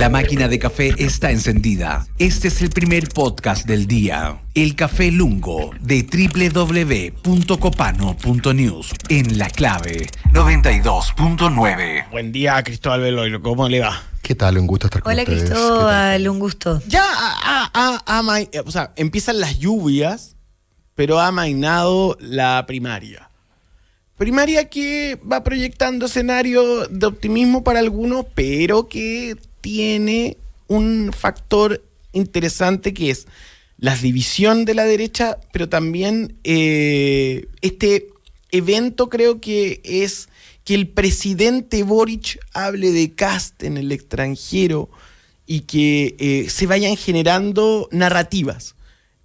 La máquina de café está encendida. Este es el primer podcast del día. El Café Lungo de www.copano.news en La Clave 92.9. Buen día, Cristóbal Velorio. ¿Cómo le va? ¿Qué tal? Un gusto estar con Hola, ustedes. Cristóbal, un gusto. Ya empiezan las lluvias, pero ha amainado la primaria. Primaria que va proyectando escenario de optimismo para algunos, pero que tiene un factor interesante que es la división de la derecha, pero también este evento creo que es que el presidente Boric hable de Kast en el extranjero y que se vayan generando narrativas.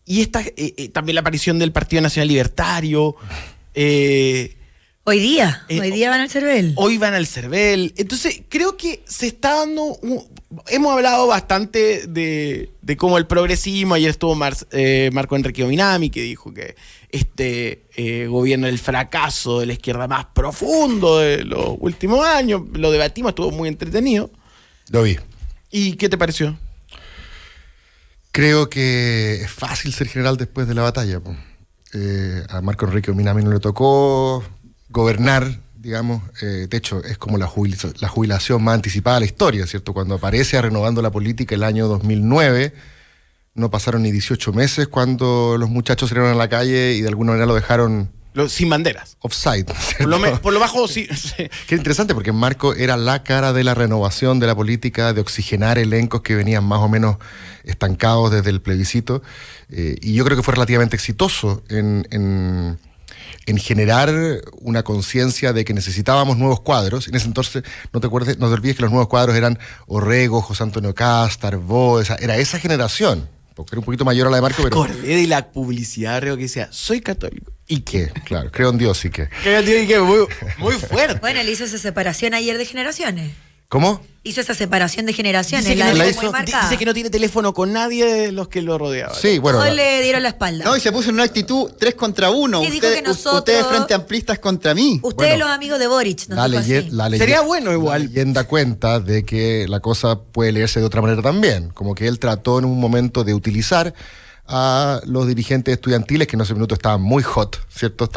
Y también la aparición del Partido Nacional Libertario. Hoy día van al CERVEL. Hoy van al CERVEL. Entonces, creo que se está dando... hemos hablado bastante de cómo el progresismo. Ayer estuvo Marco Enrique Ominami, que dijo que este gobierno es el fracaso de la izquierda más profundo de los últimos años. Lo debatimos, estuvo muy entretenido. Lo vi. ¿Y qué te pareció? Creo que es fácil ser general después de la batalla. A Marco Enrique Ominami no le tocó gobernar, digamos. De hecho, es como la jubilación más anticipada de la historia, ¿cierto? Cuando aparece Renovando la Política el año 2009, no pasaron ni 18 meses cuando los muchachos salieron a la calle y de alguna manera lo dejaron... Sin banderas. Offside, por lo bajo, sí. Qué interesante, porque Marco era la cara de la renovación de la política, de oxigenar elencos que venían más o menos estancados desde el plebiscito. Y yo creo que fue relativamente exitoso en generar una conciencia de que necesitábamos nuevos cuadros. En ese entonces, no te olvides que los nuevos cuadros eran Orrego, José Antonio Kast, Arbó, era esa generación. Porque era un poquito mayor a la de Marco, pero... Acordé de la publicidad, creo que decía, soy católico. ¿Y qué? Claro, creo en Dios y qué. Muy fuerte. Bueno, él hizo esa separación ayer de generaciones. ¿Cómo? Hizo esa separación de generaciones. Dice que, la no, dejó muy marcada. dice que no tiene teléfono con nadie de los que lo rodeaban. Sí, bueno. Todos le dieron la espalda. No, y se puso en una actitud 3 contra 1. Sí, dijo que nosotros... Ustedes frente amplistas contra mí. Ustedes los amigos de Boric. La leyenda Sería bueno igual. La leyenda cuenta de que la cosa puede leerse de otra manera también. Como que él trató en un momento de utilizar a los dirigentes estudiantiles que en ese minuto estaban muy hot, ¿cierto?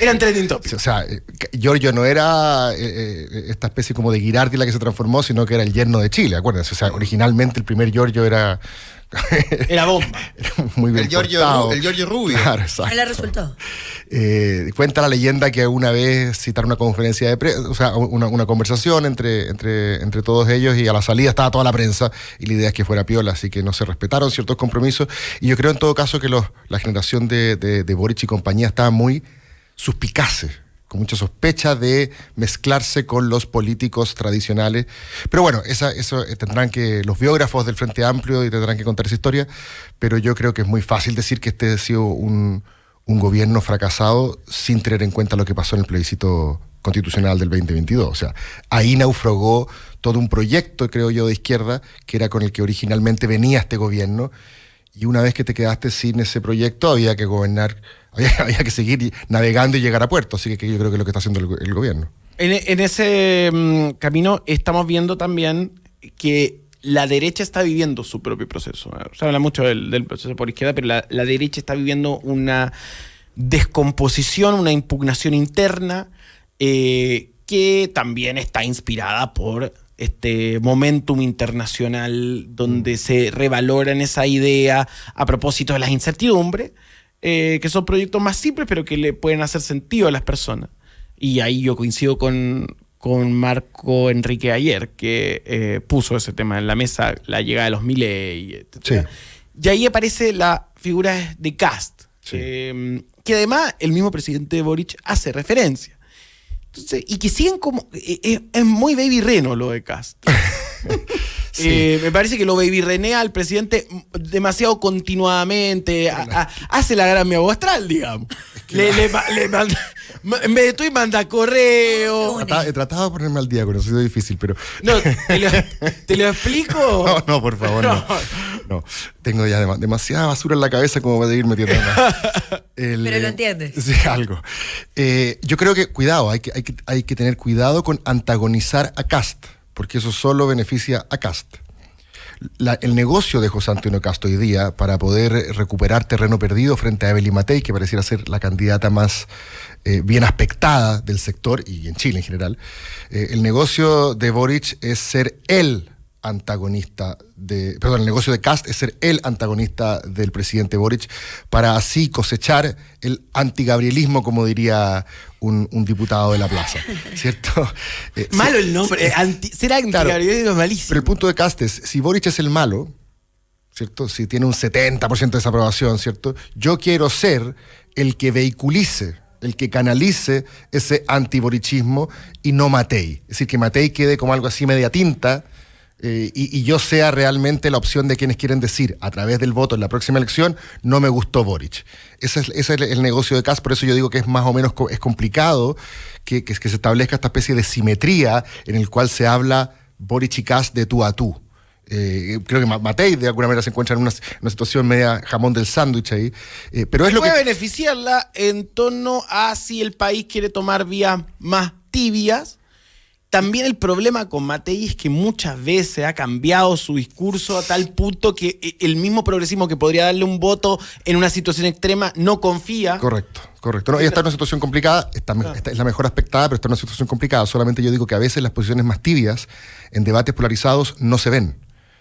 Eran trending topics. O sea, Giorgio no era esta especie como de Girardi la que se transformó, sino que era el yerno de Chile, acuérdense. O sea, originalmente el primer Giorgio era... Era bomba. Era muy bien El Giorgio Rubio. Claro, exacto. No le resultó. Cuenta la leyenda que una vez citaron una conferencia de prensa, o sea, una conversación entre todos ellos, y a la salida estaba toda la prensa y la idea es que fuera piola, así que no se respetaron ciertos compromisos. Y yo creo en todo caso que la generación de Boric y compañía estaba muy suspicaces, con mucha sospecha de mezclarse con los políticos tradicionales. Pero bueno, eso tendrán que los biógrafos del Frente Amplio y tendrán que contar esa historia, pero yo creo que es muy fácil decir que este ha sido un gobierno fracasado sin tener en cuenta lo que pasó en el plebiscito constitucional del 2022. O sea, ahí naufragó todo un proyecto, creo yo, de izquierda, que era con el que originalmente venía este gobierno, y una vez que te quedaste sin ese proyecto había que gobernar, había que seguir navegando y llegar a puerto. Así que yo creo que es lo que está haciendo el gobierno. En ese camino estamos viendo también que la derecha está viviendo su propio proceso. Se habla mucho del proceso por izquierda, pero la derecha está viviendo una descomposición, una impugnación interna que también está inspirada por este momentum internacional donde se revaloran esa idea a propósito de las incertidumbres, que son proyectos más simples pero que le pueden hacer sentido a las personas. Y ahí yo coincido con Marco Enrique ayer, que puso ese tema en la mesa, la llegada de los Milei, etc. Sí. Y ahí aparece la figura de Kast, sí, que además el mismo presidente Boric hace referencia. Entonces, y que siguen como... es muy Baby Reno lo de Kast. Sí. Me parece que lo baby renea al presidente demasiado continuadamente. Hace la gran Miago Astral, digamos. Le manda, en vez de tú y manda correo. He tratado de ponerme al día con eso, ha sido difícil, pero... No, ¿te lo explico? No, por favor, no. Tengo ya demasiada basura en la cabeza como para seguir metiendo más. Pero lo entiendes. Sí, algo. Yo creo que, cuidado, hay que tener cuidado con antagonizar a Kast. porque eso solo beneficia a Kast. El negocio de José Antonio Kast hoy día para poder recuperar terreno perdido frente a Evelyn Matei, que pareciera ser la candidata más bien aspectada del sector y en Chile en general, el negocio de Boric es ser el negocio de Kast es ser el antagonista del presidente Boric para así cosechar el antigabrielismo, como diría un diputado de la plaza, ¿cierto? Malo el nombre, ser antigabrielismo es malísimo. Pero el punto de Kast es, si Boric es el malo, ¿cierto? Si tiene un 70% de desaprobación, ¿cierto? Yo quiero ser el que vehiculice, el que canalice ese antiborichismo y no Matei. Es decir, que Matei quede como algo así media tinta, y yo sea realmente la opción de quienes quieren decir a través del voto en la próxima elección, no me gustó Boric. Ese es el negocio de Kast, por eso yo digo que es más o menos es complicado que se establezca esta especie de simetría en el cual se habla Boric y Kast de tú a tú. Creo que Matei de alguna manera se encuentra en una situación media jamón del sándwich ahí, pero es lo que puede beneficiarla en torno a si el país quiere tomar vías más tibias. También el problema con Matei es que muchas veces ha cambiado su discurso a tal punto que el mismo progresismo que podría darle un voto en una situación extrema no confía. Correcto. No, ella está en una situación complicada, es la mejor aspectada, pero está en una situación complicada. Solamente yo digo que a veces las posiciones más tibias en debates polarizados no se ven.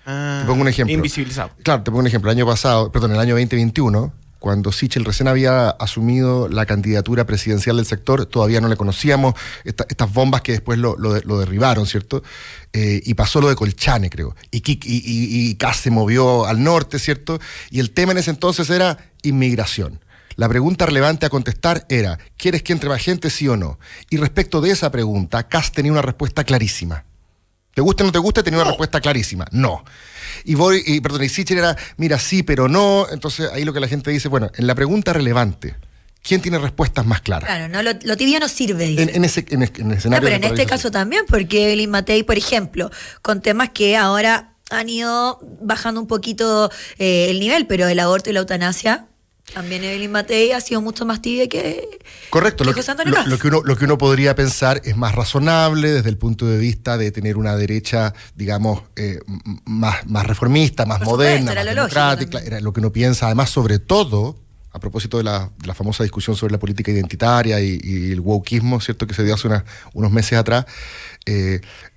Te pongo un ejemplo. Invisibilizado. Claro, te pongo un ejemplo. El año 2021, cuando Sichel recién había asumido la candidatura presidencial del sector, todavía no le conocíamos, estas bombas que después lo derribaron, ¿cierto? Y pasó lo de Colchane, creo. Y Kast se movió al norte, ¿cierto? Y el tema en ese entonces era inmigración. La pregunta relevante a contestar era, ¿quieres que entre más gente, sí o no? Y respecto de esa pregunta, Kast tenía una respuesta clarísima. ¿Te gusta o no te gusta? Tenía una respuesta clarísima. No. Y Sichel era, mira, sí, pero no. Entonces ahí lo que la gente dice, bueno, en la pregunta relevante, ¿quién tiene respuestas más claras? Claro, no, lo tibio no sirve, dice. En ese escenario. No, pero en este caso también, porque Evelyn Matei, por ejemplo, con temas que ahora han ido bajando un poquito el nivel, pero el aborto y la eutanasia, también Evelyn Matei ha sido mucho más tibia que correcto, que José Antonio Kast. Lo que uno podría pensar es más razonable desde el punto de vista de tener una derecha, digamos, más reformista, más moderna, más democrática. Era lo que uno piensa, además, sobre todo, a propósito de la famosa discusión sobre la política identitaria y el wokeismo, ¿cierto?, que se dio hace unos meses atrás.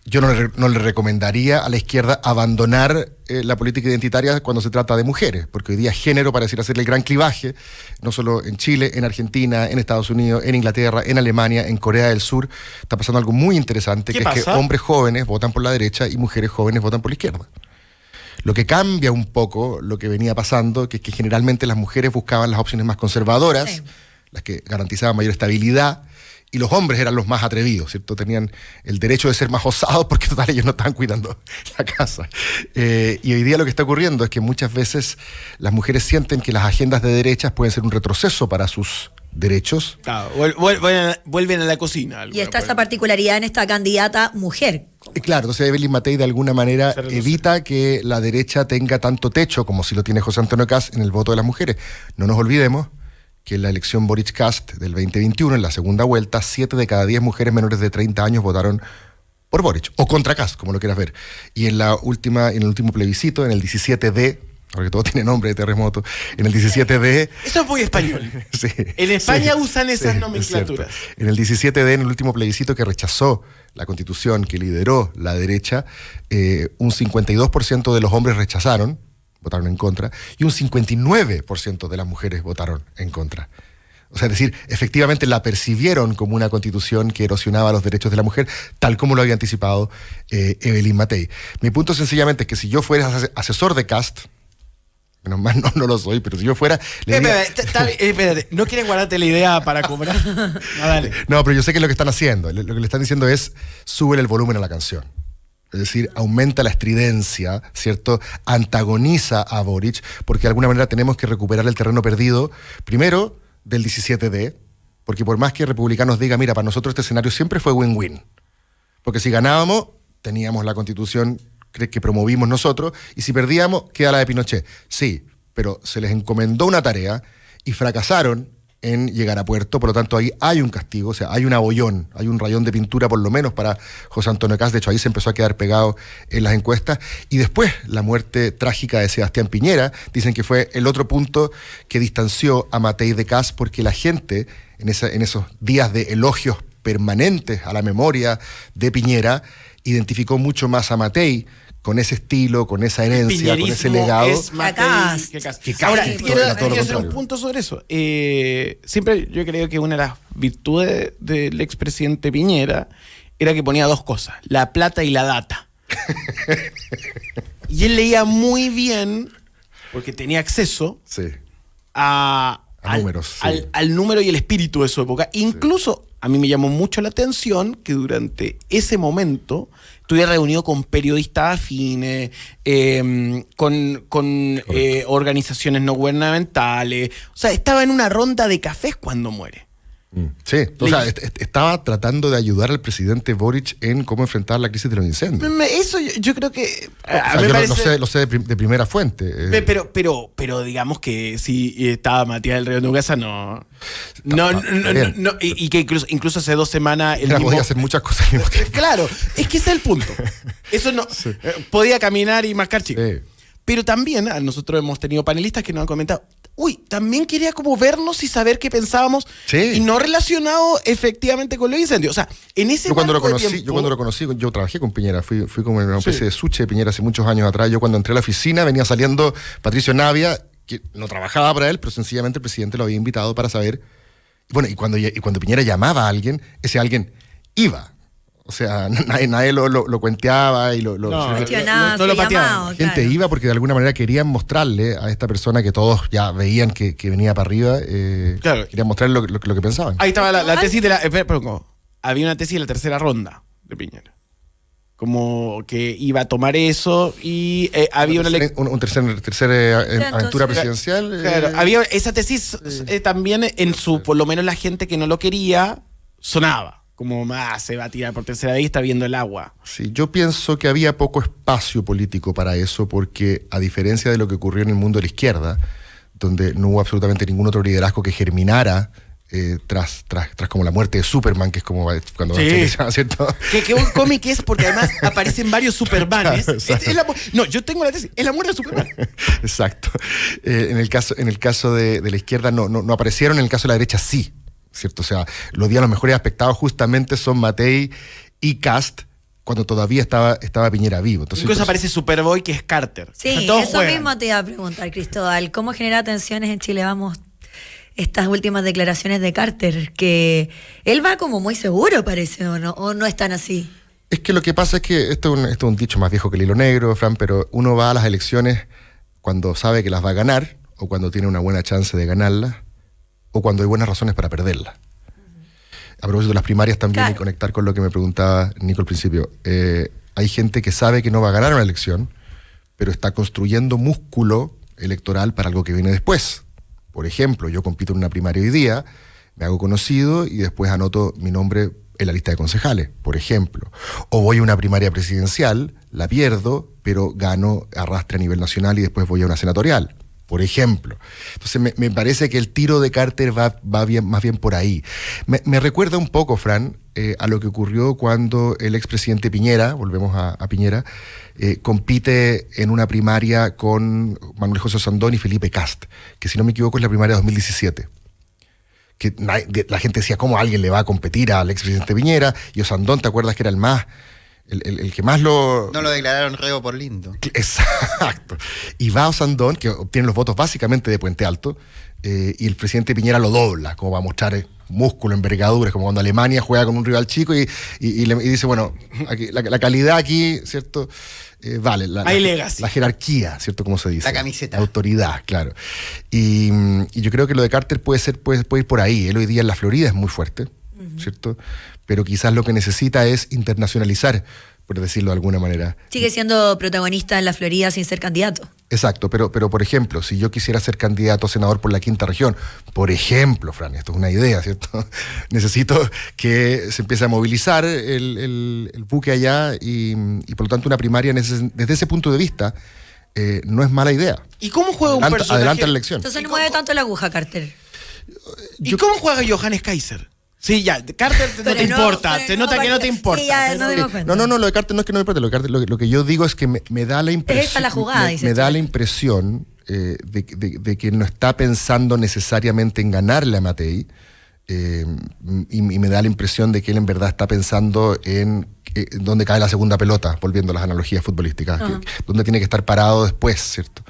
Yo no le recomendaría a la izquierda abandonar la política identitaria cuando se trata de mujeres, porque hoy día género pareciera hacer el gran clivaje, no solo en Chile, en Argentina, en Estados Unidos, en Inglaterra, en Alemania, en Corea del Sur. Está pasando algo muy interesante, que es que hombres jóvenes votan por la derecha y mujeres jóvenes votan por la izquierda. Lo que cambia un poco lo que venía pasando, que es que generalmente las mujeres buscaban las opciones más conservadoras, sí, las que garantizaban mayor estabilidad, y los hombres eran los más atrevidos, ¿cierto? Tenían el derecho de ser más osados porque total ellos no estaban cuidando la casa. Y hoy día lo que está ocurriendo es que muchas veces las mujeres sienten que las agendas de derechas pueden ser un retroceso para sus derechos. Claro, vuelven a la cocina. Y está esa particularidad en esta candidata mujer. Claro, entonces Evelyn Matei de alguna manera evita que la derecha tenga tanto techo como si lo tiene José Antonio Kast en el voto de las mujeres. No nos olvidemos que en la elección Boric-Kast del 2021, en la segunda vuelta, 7 de cada 10 mujeres menores de 30 años votaron por Boric, o contra Kast, como lo quieras ver. Y en el último plebiscito, en el 17D, porque todo tiene nombre de terremoto, en el 17D... Eso es muy español. Sí, en España usan esas nomenclaturas. En el 17D, en el último plebiscito que rechazó la Constitución, que lideró la derecha, un 52% de los hombres votaron en contra, y un 59% de las mujeres votaron en contra. O sea, es decir, efectivamente la percibieron como una constitución que erosionaba los derechos de la mujer, tal como lo había anticipado Evelyn Matei. Mi punto sencillamente es que si yo fuera asesor de Kast, menos mal no lo soy, pero si yo fuera... Espérate, ¿no quieres guardarte la idea para cobrar? No, dale. No, pero yo sé que lo que están haciendo, lo que le están diciendo es, súbele el volumen a la canción. Es decir, aumenta la estridencia, ¿cierto? Antagoniza a Boric, porque de alguna manera tenemos que recuperar el terreno perdido, primero, del 17D, porque por más que republicanos digan, mira, para nosotros este escenario siempre fue win-win, porque si ganábamos, teníamos la constitución que promovimos nosotros, y si perdíamos, queda la de Pinochet. Sí, pero se les encomendó una tarea y fracasaron en llegar a puerto, por lo tanto ahí hay un castigo, o sea, hay un abollón, hay un rayón de pintura por lo menos para José Antonio Kast. De hecho ahí se empezó a quedar pegado en las encuestas, y después la muerte trágica de Sebastián Piñera, dicen que fue el otro punto que distanció a Matei de Kast, porque la gente en esos días de elogios permanentes a la memoria de Piñera identificó mucho más a Matei con ese estilo, con esa herencia, con ese legado. Es Matei que Kast. Ahora, quiero hacer un punto sobre eso. Siempre yo creo que una de las virtudes del expresidente Piñera era que ponía dos cosas: la plata y la data. Y él leía muy bien, porque tenía acceso Sí. a números, sí. al número y el espíritu de su época. Incluso a mí me llamó mucho la atención que durante ese momento estuviera reunido con periodistas afines, con organizaciones no gubernamentales. O sea, estaba en una ronda de cafés cuando muere. Sí, o sea, estaba tratando de ayudar al presidente Boric en cómo enfrentar la crisis de los incendios. Eso yo creo que... O sea, yo lo sé de primera fuente. Pero digamos que si estaba Matías del Río de Nugasa, no, y que incluso hace 2 semanas... Podía hacer muchas cosas al mismo tiempo. Claro, es que ese es el punto. Eso no... Sí. Podía caminar y mascar chico. Sí. Pero también nosotros hemos tenido panelistas que nos han comentado, también quería como vernos y saber qué pensábamos, Sí. y no relacionado efectivamente con los incendios. O sea, en ese Yo cuando lo marco de conocí, tiempo- yo trabajé con Piñera, fui como en una especie de suche de Piñera hace muchos años atrás. Yo cuando entré a la oficina venía saliendo Patricio Navia, que no trabajaba para él, pero sencillamente el presidente lo había invitado para saber. Bueno, y cuando Piñera llamaba a alguien, ese alguien iba. O sea, nadie lo cuenteaba y lo Cuestionaba, no lo se pateaban. llamaba, la gente claro. iba porque de alguna manera querían mostrarle a esta persona que todos ya veían que venía para arriba, Claro. querían mostrarle lo que pensaban. Ahí estaba la tesis de la... perdón, había una tesis de la tercera ronda de Piñera. Como que iba a tomar eso y había una... Un tercer aventura presidencial. Claro, había esa tesis también por lo menos la gente que no lo quería, sonaba. Como más se va a tirar por tercera vez y está viendo el agua. Sí, yo pienso que había poco espacio político para eso, porque a diferencia de lo que ocurrió en el mundo de la izquierda, donde no hubo absolutamente ningún otro liderazgo que germinara tras como la muerte de Superman, que es como cuando Sí. ¿cierto? Que un cómic es porque además aparecen varios Supermanes. Claro, exacto. No, yo tengo la tesis, es la muerte de Superman. Exacto. En el caso de la izquierda no aparecieron, en el caso de la derecha sí, ¿cierto? O sea, los días los mejores aspectados justamente son Matei y Kast, cuando todavía estaba Piñera vivo. Entonces, Incluso aparece Superboy, que es Carter. Sí, O sea, todos eso juegan. mismo te iba a preguntar, Cristóbal. ¿Cómo genera tensiones en Chile Vamos estas últimas declaraciones de Carter? Que él va como muy seguro, parece, ¿o no es tan así? Es que lo que pasa es que esto es un dicho más viejo que el hilo negro, Fran, pero uno va a las elecciones cuando sabe que las va a ganar, o cuando tiene una buena chance de ganarlas, o cuando hay buenas razones para perderlas. A propósito de las primarias también, Claro. y conectar con lo que me preguntaba Nico al principio, hay gente que sabe que no va a ganar una elección, pero está construyendo músculo electoral para algo que viene después. Por ejemplo, yo compito en una primaria hoy día, me hago conocido y después anoto mi nombre en la lista de concejales, por ejemplo. O voy a una primaria presidencial, la pierdo, pero gano arrastre a nivel nacional y después voy a una senatorial, por ejemplo. Entonces me parece que el tiro de Carter va bien, más bien por ahí. Me recuerda un poco, Fran, a lo que ocurrió cuando el expresidente Piñera, volvemos a Piñera, compite en una primaria con Manuel José Osandón y Felipe Kast, que si no me equivoco es la primaria 2017. Que la gente decía, ¿cómo alguien le va a competir al expresidente Piñera? Y Osandón, ¿te acuerdas que era el que más lo... No lo declararon reo por lindo. Exacto. Y va Osandón, que obtiene los votos básicamente de Puente Alto, y el presidente Piñera lo dobla, como va a mostrar músculo, envergadura, es como cuando Alemania juega con un rival chico y dice, bueno, aquí, la calidad aquí, ¿cierto? Vale, Hay legacy. la jerarquía, ¿cierto? Como se dice. La camiseta. La autoridad, claro. Y yo creo que lo de Carter puede ir por ahí. Él hoy día en la Florida es muy fuerte, ¿cierto? Pero quizás lo que necesita es internacionalizar, por decirlo de alguna manera. Sigue siendo protagonista en la Florida sin ser candidato. Exacto, pero por ejemplo, si yo quisiera ser candidato a senador por la quinta región, por ejemplo, Fran, esto es una idea, ¿cierto? Necesito que se empiece a movilizar el buque allá y por lo tanto una primaria desde ese punto de vista no es mala idea. ¿Y cómo juega un personaje? Adelanta la elección. Entonces no mueve tanto la aguja, Carter. ¿Y cómo juega Johannes Kaiser? Sí, ya, Carter no Pero te no, importa, pero se no, nota que no te sí, importa. ya, no dimos cuenta. No, lo de Carter no es que no me importe, lo que yo digo es que me da la impresión. Es esa la jugada, dices me da tú. la impresión de que no está pensando necesariamente en ganarle a Matei, y me da la impresión de que él en verdad está pensando en dónde cae la segunda pelota, volviendo a las analogías futbolísticas, dónde tiene que estar parado después, ¿cierto?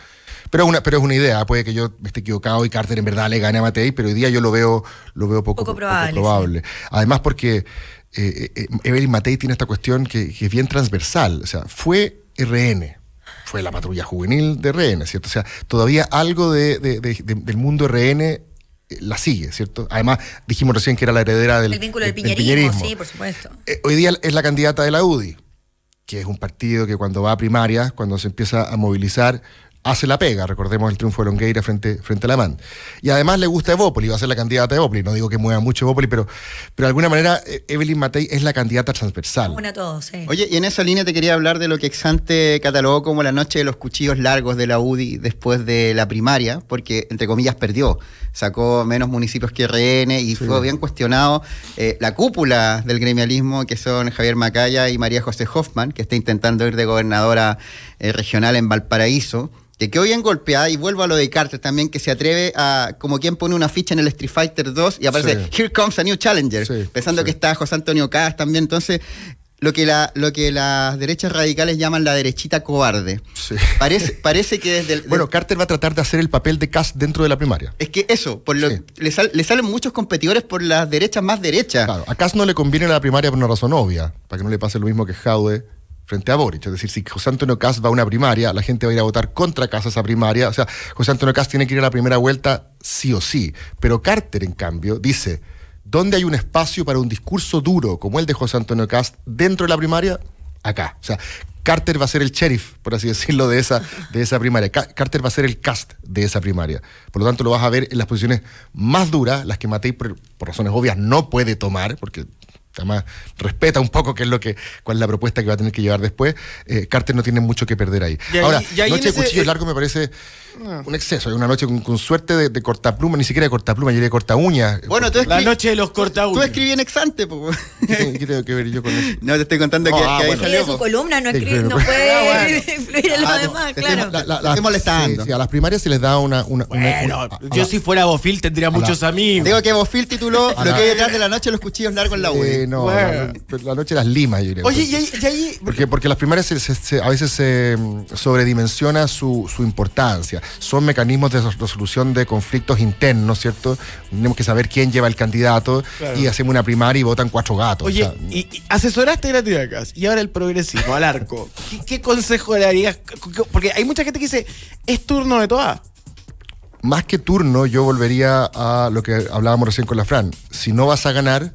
Pero es una idea, puede que yo me esté equivocado y Carter en verdad le gane a Matei, pero hoy día yo lo veo poco probable. Sí. Además porque Evelyn Matei tiene esta cuestión que es bien transversal, o sea, fue RN, fue la patrulla juvenil de RN, ¿cierto? O sea, todavía algo del mundo RN la sigue, ¿cierto? Además, dijimos recién que era la heredera del vínculo del piñerismo, sí, por supuesto. Hoy día es la candidata de la UDI, que es un partido que cuando va a primarias, cuando se empieza a movilizar, hace la pega. Recordemos el triunfo de Longueira frente a la MAN. Y además le gusta Evópoli, va a ser la candidata de Evópoli. No digo que mueva mucho Evópoli, pero de alguna manera Evelyn Matei es la candidata transversal. Una a todos, sí. Oye, y en esa línea te quería hablar de lo que Exante catalogó como la noche de los cuchillos largos de la UDI después de la primaria, porque, entre comillas, perdió. Sacó menos municipios que RN y fue bien cuestionado la cúpula del gremialismo, que son Javier Macaya y María José Hoffman, que está intentando ir de gobernadora regional en Valparaíso. Que quedó bien golpeada, y vuelvo a lo de Carter también, que se atreve a, como quien pone una ficha en el Street Fighter 2 y aparece Here comes a new challenger, pensando que está José Antonio Cast también. Entonces, lo que las derechas radicales llaman la derechita cobarde. Sí. Parece que desde bueno, Carter va a tratar de hacer el papel de Cast dentro de la primaria. Es que eso, le salen muchos competidores por las derechas más derechas. Claro, a Cast no le conviene la primaria por una razón obvia, para que no le pase lo mismo que Jaude frente a Boric. Es decir, si José Antonio Cast va a una primaria, la gente va a ir a votar contra Cast esa primaria. O sea, José Antonio Cast tiene que ir a la primera vuelta sí o sí. Pero Carter, en cambio, dice, ¿dónde hay un espacio para un discurso duro como el de José Antonio Cast dentro de la primaria? Acá. O sea, Carter va a ser el sheriff, por así decirlo, de esa primaria. Carter va a ser el Cast de esa primaria. Por lo tanto, lo vas a ver en las posiciones más duras, las que Matei, por razones obvias, no puede tomar, porque además respeta un poco cuál es la propuesta que va a tener que llevar después. Carter no tiene mucho que perder ahí. Ahora, noche de cuchillos largos me parece un exceso. Es una noche con suerte de cortapluma, ni siquiera de cortapluma, yo diría de corta uña. Bueno, la noche de los corta uñas. Tú escribí en Exante, po. ¿Qué tengo que ver yo con eso? No, te estoy contando que ahí salió. Es su columna, no puede influir en lo demás, claro. Estoy molestando. Sí, a las primarias se les da una yo si fuera Bofil tendría muchos amigos. Digo que Bofil tituló lo que hay detrás de la noche de los cuchillos largos en la UDI. No, la noche de las limas, yo creo. Oye, y ahí... Porque las primarias a veces se sobredimensiona su importancia. Son mecanismos de resolución de conflictos internos, ¿cierto? Tenemos que saber quién lleva el candidato, y hacemos una primaria y votan 4 gatos. Oye, o sea, y asesoraste gratuitas y ahora el progresismo, al arco. ¿Qué consejo le darías? Porque hay mucha gente que dice, es turno de todas. Más que turno, yo volvería a lo que hablábamos recién con la Fran. Si no vas a ganar,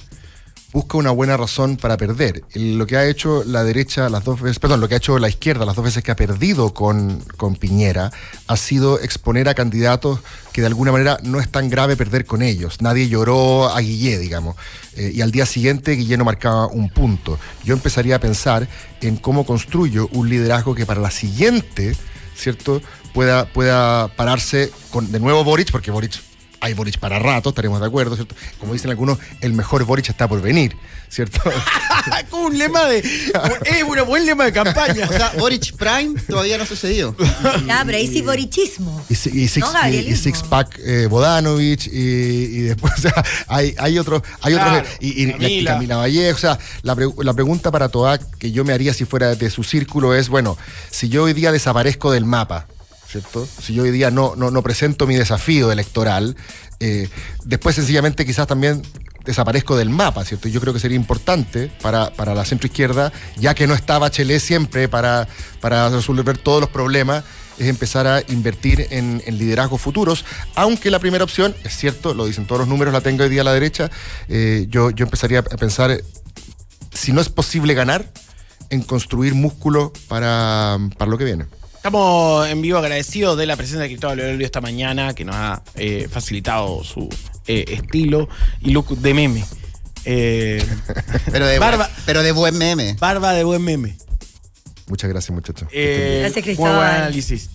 busca una buena razón para perder. Lo que ha hecho la derecha lo que ha hecho la izquierda las 2 veces que ha perdido con Piñera ha sido exponer a candidatos que de alguna manera no es tan grave perder con ellos. Nadie lloró a Guillé, digamos. Y al día siguiente Guillé no marcaba un punto. Yo empezaría a pensar en cómo construyo un liderazgo que para la siguiente, ¿cierto?, pueda pararse con de nuevo Boric, porque hay Boric para rato, estaremos de acuerdo, ¿cierto? Como dicen algunos, el mejor Boric está por venir, ¿cierto? Como un lema un buen lema de campaña. O sea, Boric Prime todavía no ha sucedido. Pero ahí sí borichismo. Y Six-Pack Bodanovich, y después, o sea, hay otros. Y Camila Vallejo. O sea, la pregunta para Toac que yo me haría si fuera de su círculo es, bueno, si yo hoy día desaparezco del mapa, ¿cierto? Si yo hoy día no presento mi desafío electoral, después sencillamente quizás también desaparezco del mapa, ¿cierto? Yo creo que sería importante para la centroizquierda, ya que no está Bachelet siempre para resolver todos los problemas, es empezar a invertir en liderazgos futuros, aunque la primera opción, es cierto, lo dicen todos los números, la tengo hoy día a la derecha, yo empezaría a pensar, si no es posible ganar, en construir músculo para lo que viene. Estamos en vivo agradecidos de la presencia de Cristóbal Belolio esta mañana, que nos ha facilitado su estilo y look de meme. Pero de buen meme. Barba de buen meme. Muchas gracias, muchachos. Gracias, Cristóbal. Muy buen análisis.